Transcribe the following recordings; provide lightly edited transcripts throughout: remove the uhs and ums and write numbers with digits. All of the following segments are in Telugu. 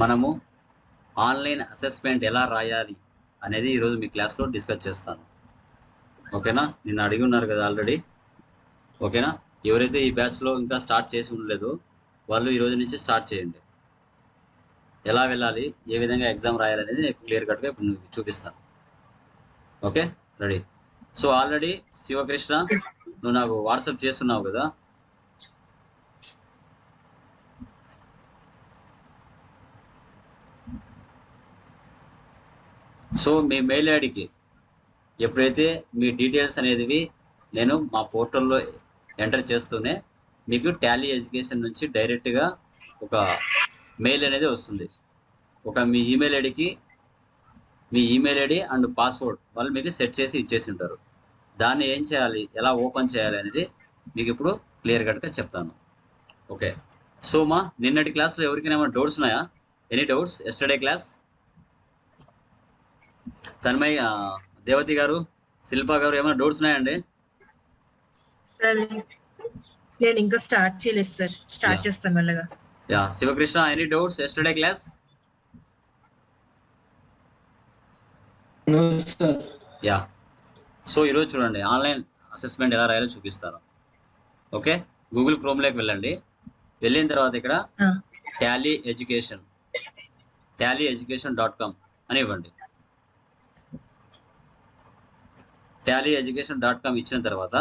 మనము ఆన్లైన్ అసెస్మెంట్ ఎలా రాయాలి అనేది ఈరోజు మీ క్లాస్లో డిస్కస్ చేస్తాను. ఓకేనా? నిన్న అడిగి ఉన్నారు కదా ఆల్రెడీ. ఓకేనా? ఎవరైతే ఈ బ్యాచ్లో ఇంకా స్టార్ట్ చేసి ఉండలేదో వాళ్ళు ఈరోజు నుంచి స్టార్ట్ చేయండి. ఎలా వెళ్ళాలి, ఏ విధంగా ఎగ్జామ్ రాయాలి అనేది నేను క్లియర్ కట్గా ఇప్పుడు చూపిస్తాను. Okay, ready? So already Sivakrishna నువ్వు నాకు వాట్సాప్ చేస్తున్నావు కదా. సో మీ మెయిల్ ఐడికి ఎప్పుడైతే మీ డీటెయిల్స్ అనేవి నేను మా పోర్టల్లో ఎంటర్ చేస్తూనే మీకు టాలీ ఎడ్యుకేషన్ నుంచి డైరెక్ట్గా ఒక మెయిల్ అనేది వస్తుంది. ఒక మీ ఈమెయిల్ ఐడికి మీ ఈమెయిల్ ఐడి అండ్ పాస్వర్డ్ వాళ్ళు మీకు సెట్ చేసి ఇచ్చేసి ఉంటారు. దాన్ని ఏం చేయాలి, ఎలా ఓపెన్ చేయాలి అనేది మీకు ఇప్పుడు క్లియర్ కట్గా చెప్తాను. ఓకే, సో మా నిన్నటి క్లాస్లో ఎవరికైనా ఏమైనా డౌట్స్ ఉన్నాయా? Any doubts? Yesterday class Tanmay, Devathi garu, Shilpa గారు ఏమైనా డౌట్స్ ఉన్నాయండి? సార్ నేను ఇంకా స్టార్ట్ చేయలేదు సార్, స్టార్ట్ చేస్తాను మెల్లగా. Yeah, Sivakrishna any doubts yesterday class? No sir. Yeah, so ఈరోజు చూడండి ఆన్లైన్ అసెస్మెంట్ ఎలా రాయాలో చూపిస్తాను. ఓకే, గూగుల్ క్రోమ్లోకి వెళ్ళండి. వెళ్ళిన తర్వాత ఇక్కడ tallyeducation.com అని ఇవ్వండి. tallyeducation.com ఇచ్చిన తర్వాత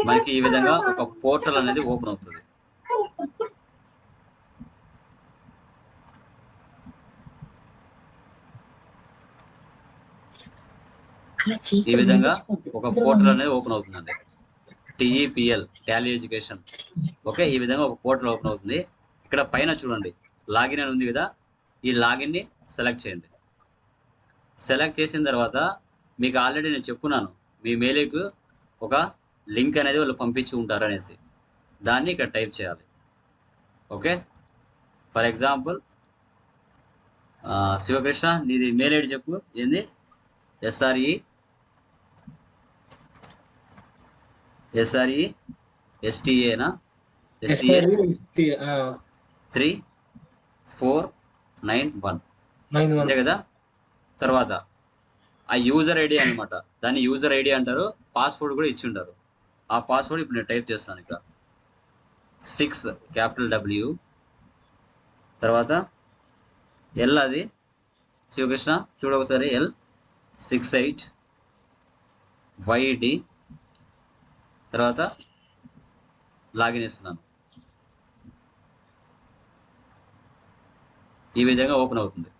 మనకి ఈ విధంగా ఒక పోర్టల్ అనేది ఓపెన్ అవుతుంది. ఈ విధంగా ఒక పోర్టల్ అనేది ఓపెన్ అవుతుందండి. TEPL Tally education. ఓకే, ఈ విధంగా ఒక పోర్టల్ ఓపెన్ అవుతుంది. ఇక్కడ పైన చూడండి లాగిన్ అని ఉంది కదా, ఈ లాగిన్ని సెలెక్ట్ చేయండి. సెలెక్ట్ చేసిన తర్వాత మీకు ఆల్రెడీ నేను చెప్పున్నాను మీ మెయిల్కు ఒక లింక్ అనేది వాళ్ళు పంపించి ఉంటారు అనేసి, దాన్ని ఇక్కడ టైప్ చేయాలి. ఓకే, ఫర్ ఎగ్జాంపుల్ శివకృష్ణ నీది మెయిల్ ఐడి చెప్పు. ఏంది? SRE STAనా? STA 3491 అంతే కదా. తర్వాత ఆ యూజర్ ఐడి అనమాట, దాన్ని యూజర్ ఐడి అంటారు. పాస్వర్డ్ కూడా ఇచ్చి ఉంటారు. ఆ పాస్వర్డ్ ఇప్పుడు నేను టైప్ చేస్తాను. ఇక్కడ 6 క్యాపిటల్ W, తర్వాత L, అది శివకృష్ణ చూడ ఒకసారి, L68 YD, తర్వాత లాగిన్ ఇస్తున్నాను. ఈ విధంగా ఓపెన్ అవుతుంది.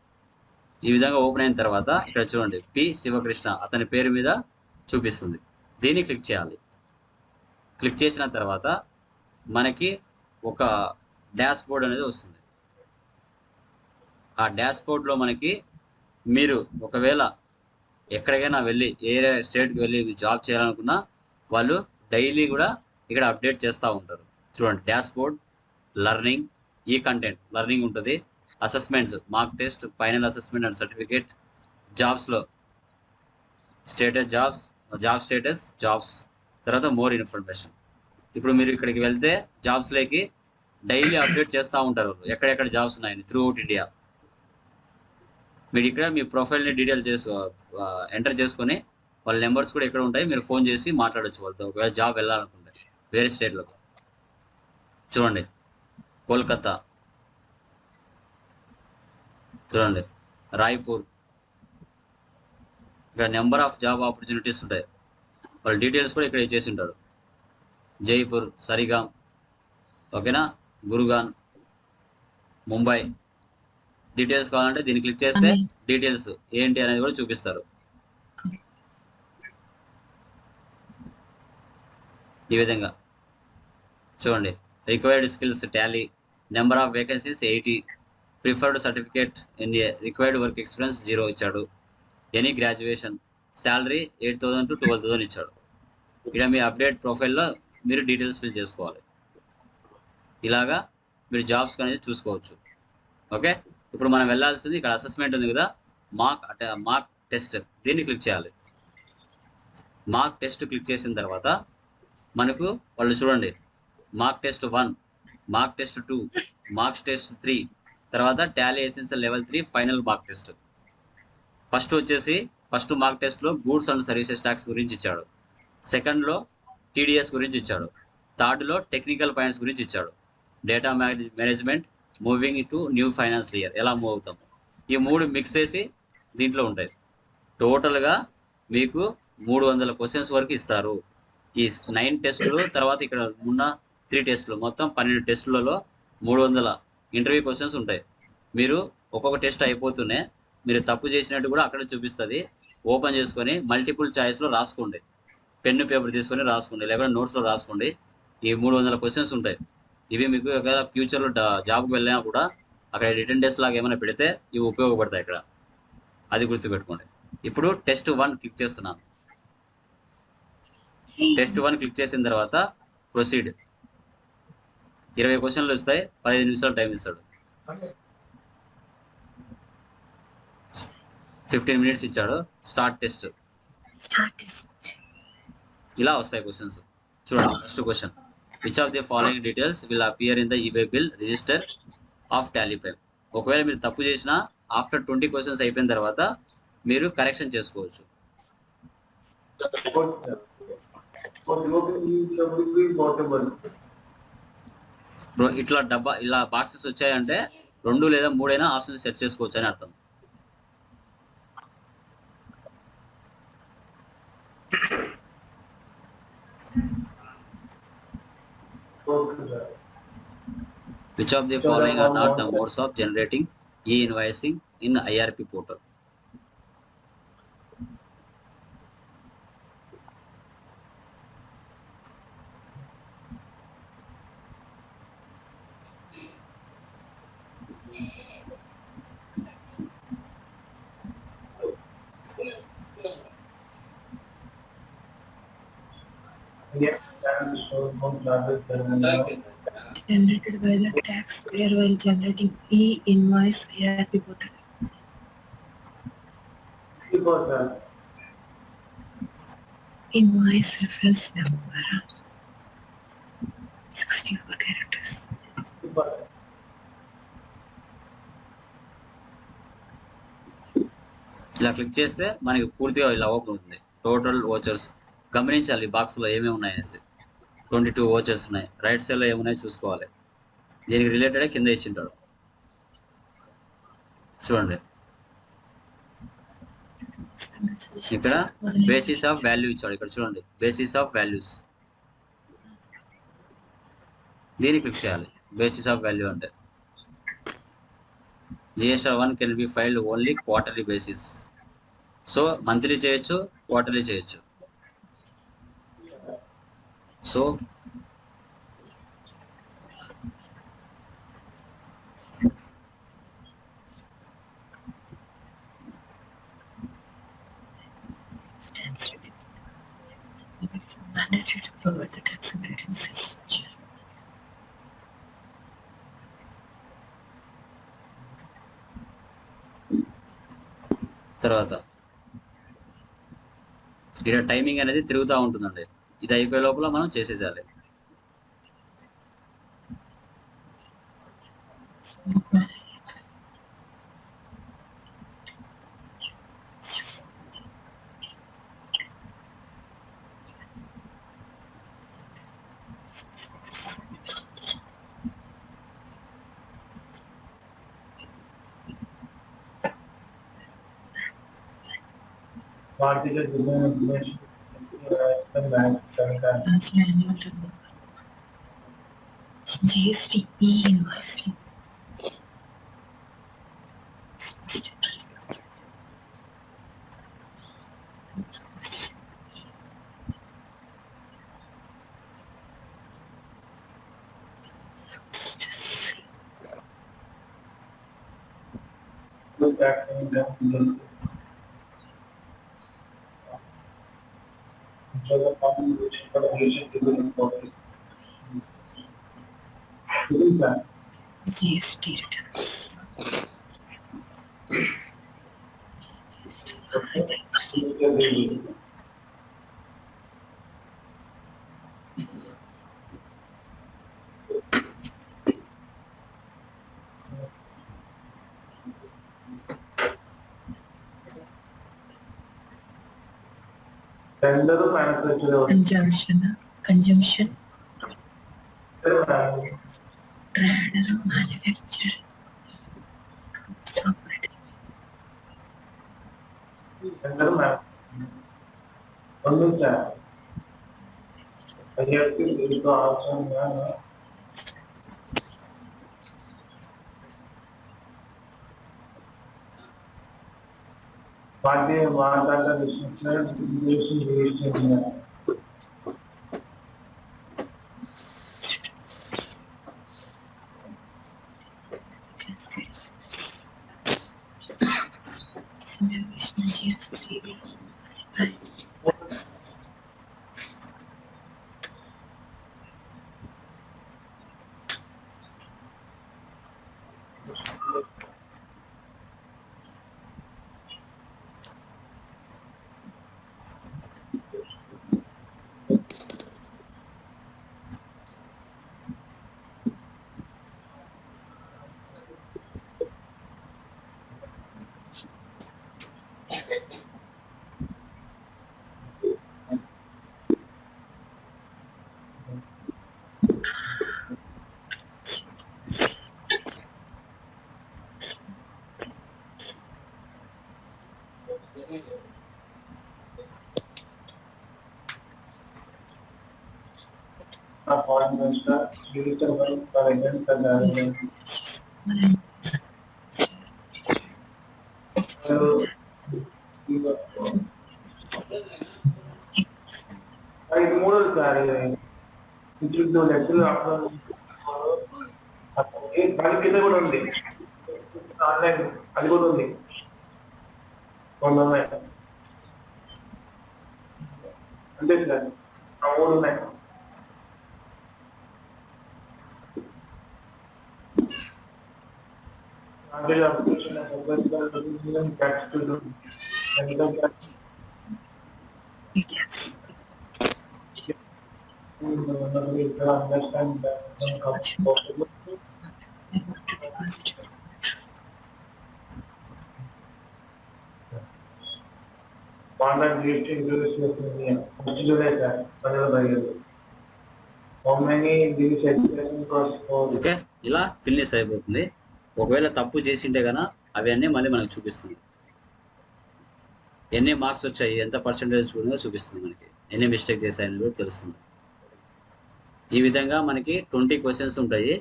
ఈ విధంగా ఓపెన్ అయిన తర్వాత ఇక్కడ చూడండి P శివకృష్ణ అతని పేరు మీద చూపిస్తుంది. దీన్ని క్లిక్ చేయాలి. క్లిక్ చేసిన తర్వాత మనకి ఒక డాష్ బోర్డ్ అనేది వస్తుంది. ఆ డాష్ బోర్డ్లో మనకి మీరు ఒకవేళ ఎక్కడికైనా వెళ్ళి ఏ స్టేట్కి వెళ్ళి జాబ్ చేయాలనుకున్నా వాళ్ళు డైలీ కూడా ఇక్కడ అప్డేట్ చేస్తూ ఉంటారు. చూడండి డాష్ బోర్డ్, లర్నింగ్, ఈ కంటెంట్ లర్నింగ్ ఉంటుంది, assessments, mark test, final assessment and certificate, జాబ్స్లో స్టేటస్, జాబ్ స్టేటస్, జాబ్స్, తర్వాత మోర్ ఇన్ఫర్మేషన్. ఇప్పుడు మీరు ఇక్కడికి వెళ్తే జాబ్స్లోకి డైలీ అప్డేట్ చేస్తూ ఉంటారు ఎక్కడెక్కడ జాబ్స్ ఉన్నాయని త్రూ అవుట్ ఇండియా. మీరు ఇక్కడ మీ ప్రొఫైల్ని డీటెయిల్ ఎంటర్ చేసుకొని వాళ్ళ నెంబర్స్ కూడా ఇక్కడ ఉంటాయి, మీరు ఫోన్ చేసి మాట్లాడచ్చు వాళ్ళతో ఒకవేళ జాబ్ వెళ్ళాలనుకుంటే వేరే స్టేట్లో. చూడండి కోల్కతా, చూడండి రాయ్పూర్, ఇక్కడ నెంబర్ ఆఫ్ జాబ్ ఆపర్చునిటీస్ ఉంటాయి. వాళ్ళ డీటెయిల్స్ కూడా ఇక్కడ ఇచ్చేసి ఉంటాడు. జైపూర్, సరిగామ్, ఓకేనా, గురుగాన్, ముంబై. డీటెయిల్స్ కావాలంటే దీన్ని క్లిక్ చేస్తే డీటెయిల్స్ ఏంటి అనేది కూడా చూపిస్తారు. ఈ విధంగా చూడండి required skills Tally, number of vacancies 80, preferred certificate in required work experience 0 ఇచ్చాడు. ఎనీ గ్రాడ్యుయేషన్, శాలరీ 8,000 to 12,000 ఇచ్చాడు. ఇక్కడ మీ అప్డేట్ ప్రొఫైల్లో మీరు డీటెయిల్స్ ఫిల్ చేసుకోవాలి. ఇలాగా మీరు జాబ్స్ అనేది చూసుకోవచ్చు. ఓకే, ఇప్పుడు మనం వెళ్ళాల్సింది ఇక్కడ అసెస్మెంట్ ఉంది కదా, మార్క్ టెస్ట్, దీన్ని క్లిక్ చేయాలి. మార్క్ టెస్ట్ క్లిక్ చేసిన తర్వాత మనకు వాళ్ళు చూడండి mark test 1 mark test 2, marks test 3, తర్వాత Tally essential level 3 final mark test. First mark టెస్ట్లో గూడ్స్ అండ్ సర్వీసెస్ ట్యాక్స్ గురించి ఇచ్చాడు. సెకండ్లో టీడీఎస్ గురించి ఇచ్చాడు. థర్డ్లో టెక్నికల్ పాయింట్స్ గురించి ఇచ్చాడు. Data management, moving to new financial year, ఎలా మూవ్ అవుతాం, ఈ 3 మిక్స్ చేసి దీంట్లో ఉంటాయి. టోటల్గా మీకు 300 క్వశ్చన్స్ వరకు ఇస్తారు. ఈ 9 టెస్టులు తర్వాత ఇక్కడ ఉన్న 3 టెస్టులు, మొత్తం 12 టెస్టులలో 300 ఇంటర్వ్యూ క్వశ్చన్స్ ఉంటాయి. మీరు ఒక్కొక్క టెస్ట్ అయిపోతూనే మీరు తప్పు చేసినట్టు కూడా అక్కడ చూపిస్తుంది. ఓపెన్ చేసుకొని మల్టిపుల్ చాయిస్లో రాసుకోండి. పెన్ను పేపర్ తీసుకొని రాసుకోండి, లేకపోతే నోట్స్లో రాసుకోండి. ఈ 300 క్వశ్చన్స్ ఉంటాయి. ఇవి మీకు ఒకవేళ ఫ్యూచర్లో జాబ్కి వెళ్ళినా కూడా అక్కడ రిటర్న్ టెస్ట్ లాగా ఏమైనా పెడితే ఇవి ఉపయోగపడతాయి ఇక్కడ. అది గుర్తుపెట్టుకోండి. ఇప్పుడు టెస్ట్ 1 క్లిక్ చేస్తున్నాను. టెస్ట్ 1 క్లిక్ చేసిన తర్వాత ప్రొసీడ్. 20 క్వశ్చన్లు వస్తాయి, 15 నిమిషాలు టైం ఇస్తాడు. 15 మినిట్స్ ఇచ్చాడు. Start test. ఇలా వస్తాయి క్వశ్చన్స్. చూడండి, first question, which of the following details will appear in the eBay bill register of Tally prime. ఒకవేళ మీరు తప్పు చేసినా ఆఫ్టర్ 20 క్వశ్చన్స్ అయిపోయిన తర్వాత మీరు కరెక్షన్ చేసుకోవచ్చు. ఇలా బాక్సెస్ వచ్చాయంటే 2 లేదా 3 అయినా ఆప్షన్స్ సెట్ చేసుకోవచ్చు అని అర్థం. Which of the following are not the modes of generating e-invoicing in IRP portal? Generated by the taxpayer while generating e-invoice IRP portal. Invoice reference number 64 characters. ఇలా క్లిక్ చేస్తే మనకి పూర్తిగా ఇలా ఓపెన్ అవుతుంది. టోటల్ ఓచర్స్ గమనించాలి, బాక్స్లో ఏమేమి ఉన్నాయనేసి. 22 ఓచర్స్ ఉన్నాయి. రైట్ సైడ్లో ఏమున్నాయో చూసుకోవాలి. దీనికి రిలేటెడ్ కింద ఇచ్చింటాడు. చూడండి, ఇక్కడ బేసిస్ ఆఫ్ వాల్యూ ఇచ్చాడు. ఇక్కడ చూడండి, బేసిస్ ఆఫ్ వాల్యూస్. దీన్ని క్లిక్ చేయాలి. బేసిస్ ఆఫ్ వాల్యూ అంటే GSR1 can be filed only quarterly basis. So monthly చేయొచ్చు, క్వార్టర్లీ చేయొచ్చు. So mandatory to provide the tax and return system. తర్వాత ఇక్కడ టైమింగ్ అనేది తిరుగుతూ ఉంటుందండి. ఇది అయిపోయే లోపల మనం చేసేసాలి. GST e-invoicing. GST returns. Conjunction trader manufacture online అది కూడా ఉంది. అంటే సార్ మూడు ఉన్నాయి. ఓకే, ఇలా ఫినిష్ అయిపోతుంది. ఒకవేళ తప్పు చేసింటే గన అవన్నీ మళ్ళీ మనకు చూపిస్తుంది. ఎన్ని మార్క్స్ వచ్చాయి, ఎంత పర్సెంటేజ్ కూడా చూపిస్తుంది. మనకి ఎన్ని మిస్టేక్ చేశాయని కూడా తెలుస్తుంది. ఈ విధంగా మనకి 20 క్వశ్చన్స్ ఉంటాయి.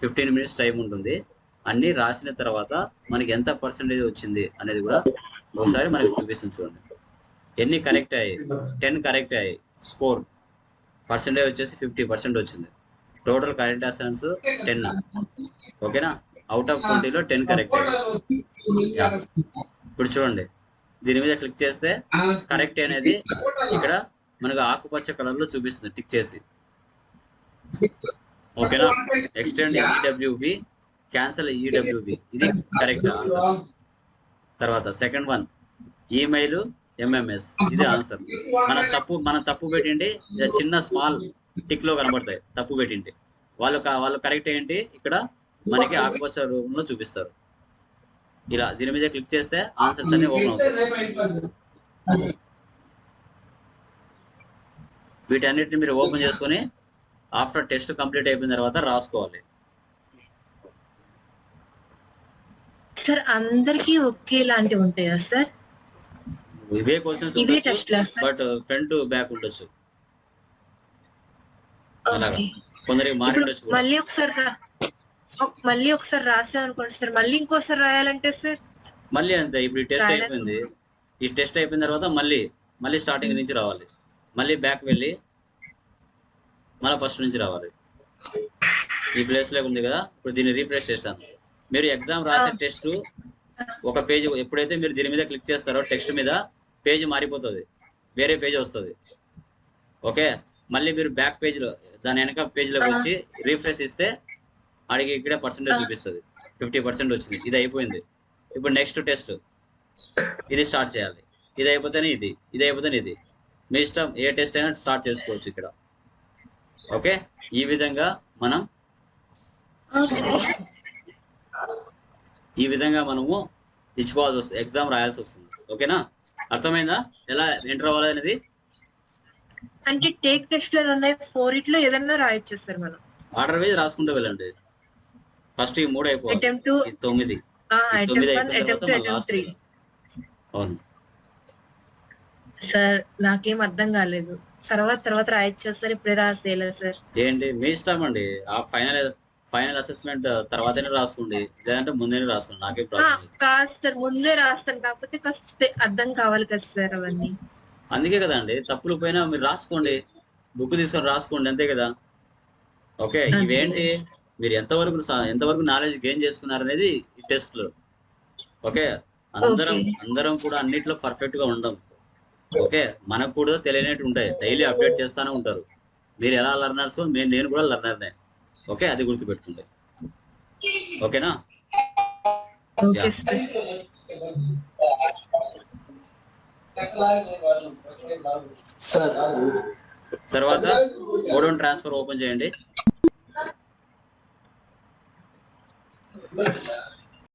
15 minutes టైం ఉంటుంది. అన్నీ రాసిన తర్వాత మనకి ఎంత పర్సెంటేజ్ వచ్చింది అనేది కూడా ఒకసారి మనకి చూపిస్తుంది. చూడండి, ఎన్ని కరెక్ట్ అయ్యాయి. 10 కరెక్ట్ అయ్యాయి. స్కోర్ పర్సెంటేజ్ వచ్చేసి 50% వచ్చింది. Total correct answers 10. ఓకేనా, అవుట్ ఆఫ్ 20లో 10 కరెక్ట్ అయ్యాయి. ఇప్పుడు చూడండి, దీని మీద క్లిక్ చేస్తే కరెక్ట్ అనేది ఇక్కడ మనకు ఆకుపచ్చ కలర్ లో చూపిస్తుంది టిక్ చేసి. ఓకేనా, ఎక్స్టెండ్ ఈడబ్ల్యూబి, క్యాన్సల్ ఈడబ్ల్యూబి, ఇది కరెక్ట్ ఆన్సర్. తర్వాత సెకండ్ వన్ ఈమెయిల్ ఎంఎంఎస్, ఇది ఆన్సర్. మన తప్పు పెట్టిండి చిన్న స్మాల్ టిక్ లో కనబడతాయి. తప్పు పెట్టిండి వాళ్ళు కరెక్ట్ ఏంటి ఇక్కడ మనకి ఆకుపచ్చ రూపంలో చూపిస్తారు. ఇలా దీని మీద క్లిక్ చేస్తే ఆన్సర్స్ అన్ని ఓపెన్ అవుతాయి. వీటన్నిటిని మీరు ఓపెన్ చేసుకొని ఆఫ్టర్ టెస్ట్ కంప్లీట్ అయిపోయిన తర్వాత రాసుకోవాలి. సార్ అందరికి ఒకేలాంటి ఉంటాయా సార్? ఇవే క్వశ్చన్స్ ఇవే test class but front back ఉండొచ్చు. అలాగా కొందరికి మారిండొచ్చు. మళ్ళీ ఒకసారి రాసాం అనుకోండి సార్, మళ్ళీ ఇంకోసారి రాయాలంటే సార్ మళ్ళీ అంతే. ఇప్పుడు ఈ టెస్ట్ అయిపోయింది. ఈ టెస్ట్ అయిపోయిన తర్వాత మళ్ళీ స్టార్టింగ్ నుంచి రావాలి. మళ్ళీ బ్యాక్ వెళ్ళి మళ్ళీ ఫస్ట్ నుంచి రావాలి. ఈ ప్లేస్ లో ఉంది కదా, ఇప్పుడు దీన్ని రీఫ్రెష్ చేశాను. మీరు ఎగ్జామ్ రాసే టెస్ట్ ఒక పేజ్, ఎప్పుడైతే మీరు దీని మీద క్లిక్ చేస్తారో టెక్స్ట్ మీద పేజ్ మారిపోతుంది, వేరే పేజ్ వస్తుంది. ఓకే, మళ్ళీ మీరు బ్యాక్ పేజ్ లో దాని వెనక పేజ్ లోకి వచ్చి రీఫ్రెష్ ఇస్తే అడిగి ఇక్కడ పర్సెంటేజ్ చూపిస్తుంది. 50% వచ్చింది. ఇది అయిపోయింది. ఇప్పుడు నెక్స్ట్ టెస్ట్ ఇది స్టార్ట్ చేయాలి. ఇది అయిపోతేనే ఇది అయిపోతేనే ఇది. మీ ఇష్టం, ఏ టెస్ట్ అయినా స్టార్ట్ చేసుకోవచ్చు ఇక్కడ. ఓకే, ఈ విధంగా మనము ఇచ్చుకోవాల్సి వస్తుంది, ఎగ్జామ్ రాయాల్సి వస్తుంది. ఓకేనా, అర్థమైందా ఎలా ఎంటర్ అవ్వాలి అనేది? అంటే టేక్ టెస్ట్ లో ఉన్నాయి 4 ఇట్లో ఏదన్నా రాయొచ్చు సార్ మనం. ఆర్డర్ వైజ్ రాసుకుంటూ వెళ్ళండి. ఫస్ట్ ఈ 3 అయిపోవాలి, అటెంప్ట్ 2, ఈ 9 అటెంప్ట్ 1, అయిపోయిన అటెంప్ట్ తర్వాత 2, లాస్ట్. అటెంప్ట్ 3. అవును. సార్ నాకేం అర్థం కాలేదు. తర్వాత రాయొచ్చా సార్? ఇప్పుడే రాసేయాలా సార్? ఏంటి మీ ఇష్టం అండి. ఆ ఫైనల్ అసెస్మెంట్ తర్వాతనే రాసుకోండి, లేదంటే ముందేనే రాసుకోండి, నాకేం ప్రాబ్లం లేదు. కాదు సార్, ముందే రాస్తాను, కాకపోతే కాస్త అర్థం కావాలి కదా సార్ అవన్నీ. అందుకే కదండి, తప్పులు పోయినా మీరు రాసుకోండి, బుక్ తీసుకొని రాసుకోండి, అంతే కదా. ఓకే, ఇవేంటి మీరు ఎంతవరకు నాలెడ్జ్ గెయిన్ చేసుకున్నారు అనేది ఈ టెస్ట్లు. ఓకే, అందరం కూడా అన్నిట్లో పర్ఫెక్ట్ గా ఉండం. ఓకే, మనకు కూడా తెలియనట్టు ఉంటాయి, డైలీ అప్డేట్ చేస్తానే ఉంటారు. మీరు ఎలా లర్నర్స్, నేను కూడా లర్నర్నే. ఓకే, అది గుర్తుపెట్టుకుంటే ఓకేనా. Okay sir. సార్ తర్వాత ఓడోన్ ట్రాన్స్ఫర్ ఓపెన్ చేయండి.